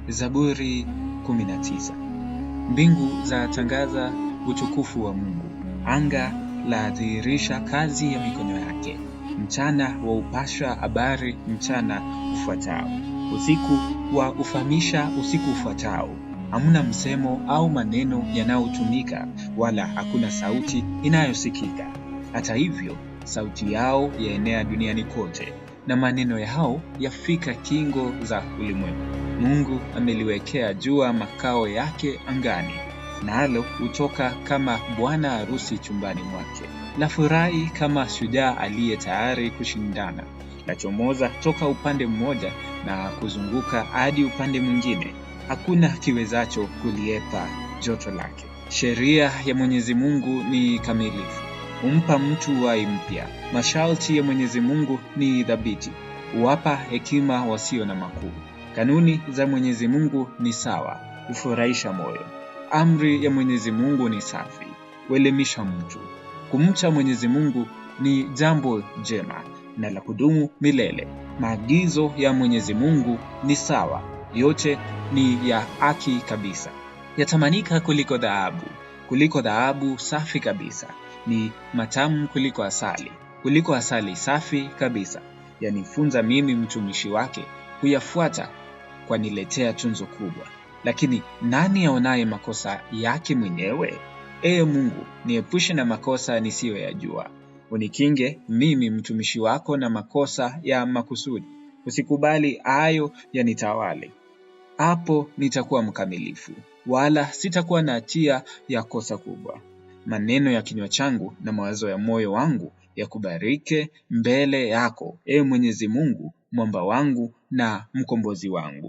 Zaburi 19. Mbingu zatangaza utukufu wa Mungu. Anga ladhihirisha kazi ya mikono yake. Mchana waupasha habari mchana ufuatao. Usiku waufahamisha usiku ufuatao. Hamuna msemo au maneno yanayotumika, wala hakuna sauti inayosikika. Hata hivyo, sauti yao yaenea duniani kote, na maneno yao yafika kingo za ulimwengu. Mungu ameliwekea jua makao yake angani, nalo hutoka kama bwana harusi chumbani mwake. Lafurahi kama shujaa aliye tayari kushindana. Lachomoza toka upande mmoja na kuzunguka hadi upande mwingine. Hakuna kiwezacho kuliepa joto lake. Sheria ya Mwenyezi Mungu ni kamilifu, humpa mtu uhai mpya. Masharti ya Mwenyezi Mungu ni thabiti, huwapa hekima wasio na makuu. Kanuni za Mwenyezi Mungu ni sawa, hufurahisha moyo. Amri ya Mwenyezi Mungu ni safi, huelimisha mtu. Kumcha Mwenyezi Mungu ni jambo jema na la kudumu milele. Maagizo ya Mwenyezi Mungu ni sawa, yote ni ya haki kabisa. Yatamanika kuliko dhahabu safi kabisa. Ni matamu kuliko asali safi kabisa. Yanifunza mimi mtumishi wake kuyafuata, kwa niletea tunzo kubwa. Lakini nani aonaye makosa yake mwenyewe? Ee Mungu, niepushe na makosa nisiyoyajua. Unikinge mimi mtumishi wako na makosa ya makusudi. Usikubali hayo yanitawale. Hapo nitakuwa mkamilifu, wala sitakuwa na hatia ya kosa kubwa. Maneno ya kinywa changu na mawazo ya moyo wangu yakubarike mbele yako, Ee Mwenyezi Mungu, mwamba wangu na mkombozi wangu.